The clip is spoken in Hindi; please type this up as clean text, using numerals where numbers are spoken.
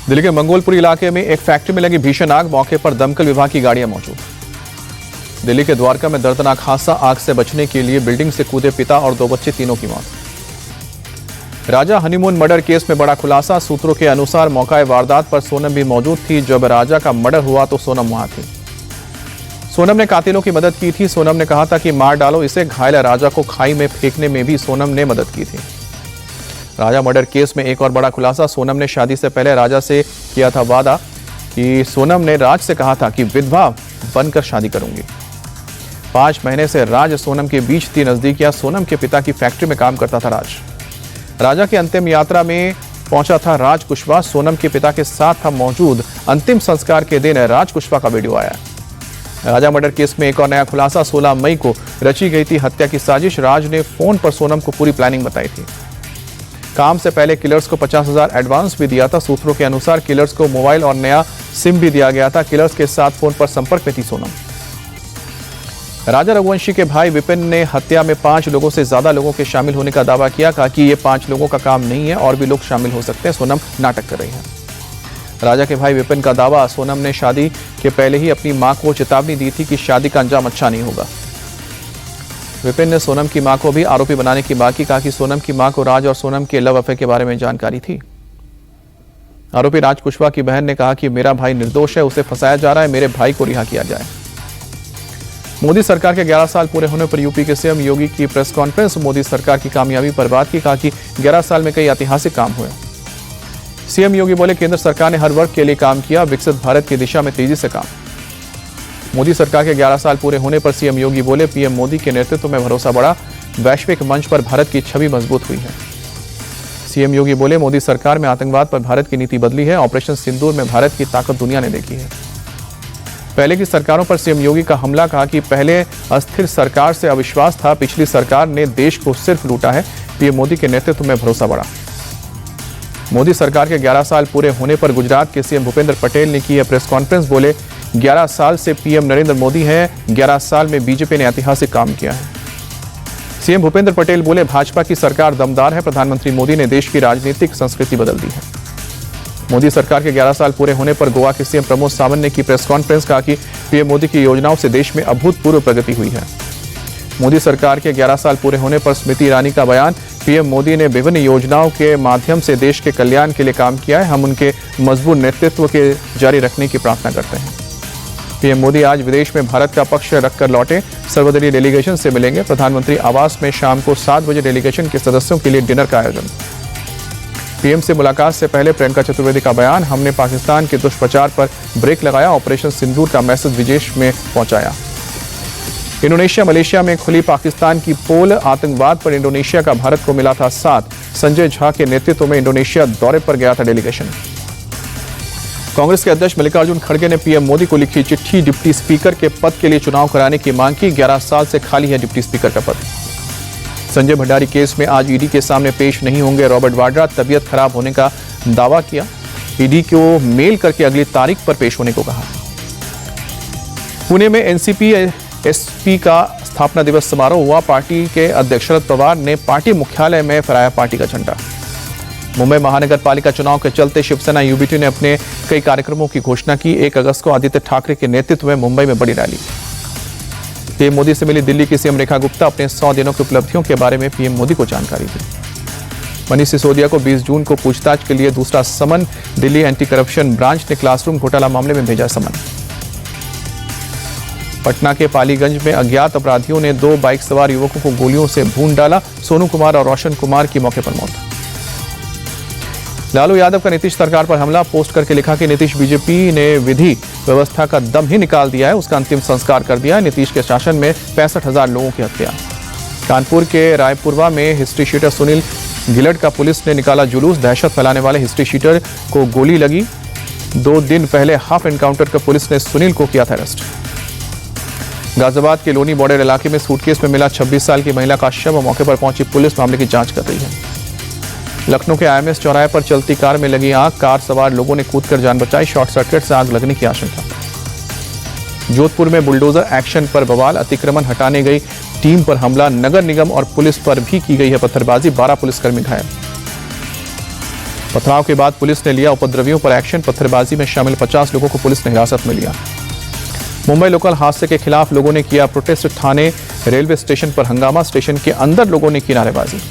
दिल्ली के मंगोलपुर इलाके में एक फैक्ट्री में लगी भीषण आग, मौके पर दमकल विभाग की गाड़ियां मौजूद। दिल्ली के द्वारका में दर्दनाक हादसा, आग से बचने के लिए बिल्डिंग से कूदे पिता और 2 बच्चे, तीनों की मौत। राजा हनीमून मर्डर केस में बड़ा खुलासा, सूत्रों के अनुसार मौका वारदात पर सोनम भी मौजूद थी। जब राजा का मर्डर हुआ तो सोनम वहां थी। सोनम ने कातिलों की मदद की थी। सोनम ने कहा था कि मार डालो इसे। घायल राजा को खाई में फेंकने में भी सोनम ने मदद की थी। राजा मर्डर केस में एक और बड़ा खुलासा, सोनम ने शादी से पहले राजा से किया था वादा कि सोनम ने राज से कहा था कि विधवा बनकर शादी करूंगी। 5 महीने से राज सोनम के बीच थी नजदीकियां। सोनम के पिता की फैक्ट्री में काम करता था राज। राजा की अंतिम यात्रा में पहुंचा था राज कुशवाहा। सोनम के पिता के साथ था मौजूद। अंतिम संस्कार के दिन राज कुशवाहा का वीडियो आया। राजा मर्डर केस में एक और नया खुलासा, 16 मई को रची गई थी हत्या की साजिश। राज ने फोन पर सोनम को पूरी प्लानिंग बताई थी। काम से पहले किलर्स को 50,000 एडवांस भी दिया था। सूत्रों के अनुसार किलर्स को मोबाइल और नया सिम भी दिया गया था। किलर्स के साथ फोन पर संपर्क में थी सोनम। राजा रघुवंशी के भाई विपिन ने हत्या में 5 लोगों से ज्यादा लोगों के शामिल होने का दावा किया। कहा कि ये 5 लोगों का काम नहीं है, और भी लोग शामिल हो सकते हैं। सोनम नाटक कर रही है। राजा के भाई विपिन का दावा, सोनम ने शादी के पहले ही अपनी मां को चेतावनी दी थी कि शादी का अंजाम अच्छा नहीं होगा। विपिन ने सोनम की मां को भी आरोपी बनाने की बात की। कहा कि सोनम की मां को राज और सोनम के लव अफेयर के बारे में जानकारी थी। आरोपी राज कुशवाहा की बहन ने कहा कि मेरा भाई निर्दोष है, उसे फंसाया जा रहा है, मेरे भाई को रिहा किया जाए। मोदी सरकार के 11 साल पूरे होने पर यूपी के सीएम योगी की प्रेस कॉन्फ्रेंस। मोदी सरकार की कामयाबी पर बात की। कहा कि 11 साल में कई ऐतिहासिक काम हुए। सीएम योगी बोले, केंद्र सरकार ने हर वर्ग के लिए काम किया, विकसित भारत की दिशा में तेजी से काम। मोदी सरकार के 11 साल पूरे होने पर सीएम योगी बोले, पीएम मोदी के नेतृत्व में भरोसा बढ़ा, वैश्विक मंच पर भारत की छवि मजबूत हुई है। सीएम योगी बोले, मोदी सरकार में आतंकवाद पर भारत की नीति बदली है। ऑपरेशन सिंदूर में भारत की ताकत दुनिया ने देखी है। पहले की सरकारों पर सीएम योगी का हमला। कहा कि पहले अस्थिर सरकार से अविश्वास था, पिछली सरकार ने देश को सिर्फ लूटा है, पीएम मोदी के नेतृत्व में भरोसा बढ़ा। मोदी सरकार के 11 साल पूरे होने पर गुजरात के सीएम भूपेंद्र पटेल ने की प्रेस कॉन्फ्रेंस। बोले, 11 साल से पीएम नरेंद्र मोदी हैं, 11 साल में बीजेपी ने ऐतिहासिक काम किया है। सीएम भूपेंद्र पटेल बोले, भाजपा की सरकार दमदार है, प्रधानमंत्री मोदी ने देश की राजनीतिक संस्कृति बदल दी है। मोदी सरकार के 11 साल पूरे होने पर गोवा के सीएम प्रमोद सावंत ने की प्रेस कॉन्फ्रेंस। कहा कि पीएम मोदी की योजनाओं से देश में अभूतपूर्व प्रगति हुई है। मोदी सरकार के 11 साल पूरे होने पर स्मृति ईरानी का बयान, पीएम मोदी ने विभिन्न योजनाओं के माध्यम से देश के कल्याण के लिए काम किया है। हम उनके मजबूत नेतृत्व के जारी रखने की प्रार्थना करते हैं। पीएम मोदी आज विदेश में भारत का पक्ष रखकर लौटे, सर्वदलीय डेलीगेशन से मिलेंगे। प्रधानमंत्री आवास में शाम को 7 बजे डेलीगेशन के सदस्यों के लिए डिनर का आयोजन। पीएम से मुलाकात से पहले प्रियंका चतुर्वेदी का बयान, हमने पाकिस्तान के दुष्प्रचार पर ब्रेक लगाया, ऑपरेशन सिंदूर का मैसेज विदेश में पहुंचाया। इंडोनेशिया मलेशिया में खुली पाकिस्तान की पोल, आतंकवाद पर इंडोनेशिया का भारत को मिला था साथ। संजय झा के नेतृत्व में इंडोनेशिया दौरे पर गया था डेलीगेशन। कांग्रेस के अध्यक्ष मल्लिकार्जुन खड़गे ने पीएम मोदी को लिखी चिट्ठी, डिप्टी स्पीकर के पद के लिए चुनाव कराने की मांग की। 11 साल से खाली है डिप्टी स्पीकर का पद। संजय भंडारी केस में आज ईडी के सामने पेश नहीं होंगे रॉबर्ट वाड्रा। तबीयत खराब होने का दावा किया। ईडी को मेल करके अगली तारीख पर पेश होने को कहा। पुणे में एनसीपी एसपी का स्थापना दिवस समारोह हुआ। पार्टी के अध्यक्ष शरद पवार ने पार्टी मुख्यालय में फहराया पार्टी का झंडा। मुंबई महानगर पालिका चुनाव के चलते शिवसेना यूबीटी ने अपने कई कार्यक्रमों की घोषणा की। 1 अगस्त को आदित्य ठाकरे के नेतृत्व में मुंबई में बड़ी रैली। पीएम मोदी से मिली दिल्ली की सीएम रेखा गुप्ता, अपने 100 दिनों की उपलब्धियों के बारे में पीएम मोदी को जानकारी दी। मनीष सिसोदिया को 20 जून को पूछताछ के लिए दूसरा समन। दिल्ली एंटी करप्शन ब्रांच ने क्लासरूम घोटाला मामले में भेजा समन। पटना के पालीगंज में अज्ञात अपराधियों ने 2 बाइक सवार युवकों को गोलियों से भून डाला। सोनू कुमार और रोशन कुमार की मौके पर मौत। लालू यादव का नीतीश सरकार पर हमला, पोस्ट करके लिखा कि नीतीश बीजेपी ने विधि व्यवस्था का दम ही निकाल दिया है, उसका अंतिम संस्कार कर दिया है। नीतीश के शासन में 65,000 लोगों की हत्या। कानपुर के रायपुरवा में हिस्ट्री शीटर सुनील गिलट का पुलिस ने निकाला जुलूस। दहशत फैलाने वाले हिस्ट्री शीटर को गोली लगी। 2 दिन पहले हाफ एनकाउंटर कर पुलिस ने सुनील को किया था अरेस्ट। गाजियाबाद के लोनी बॉर्डर इलाके में सूटकेस में मिला 26 साल की महिला का शव। मौके पर पहुंची पुलिस मामले की जांच कर रही है। लखनऊ के आईएमएस चौराहे पर चलती कार में लगी आग, कार सवार लोगों ने कूदकर जान बचाई। शॉर्ट सर्किट से आग लगने की आशंका। जोधपुर में बुलडोजर एक्शन पर बवाल, अतिक्रमण हटाने गई टीम पर हमला। नगर निगम और पुलिस पर भी की गई है पत्थरबाजी, 12 पुलिसकर्मी घायल। पथराव के बाद पुलिस ने लिया उपद्रवियों पर एक्शन। पत्थरबाजी में शामिल 50 लोगों को पुलिस ने हिरासत में लिया। मुंबई लोकल हादसे के खिलाफ लोगों ने किया प्रोटेस्ट। थाने रेलवे स्टेशन पर हंगामा। स्टेशन के अंदर लोगों ने की नारेबाजी।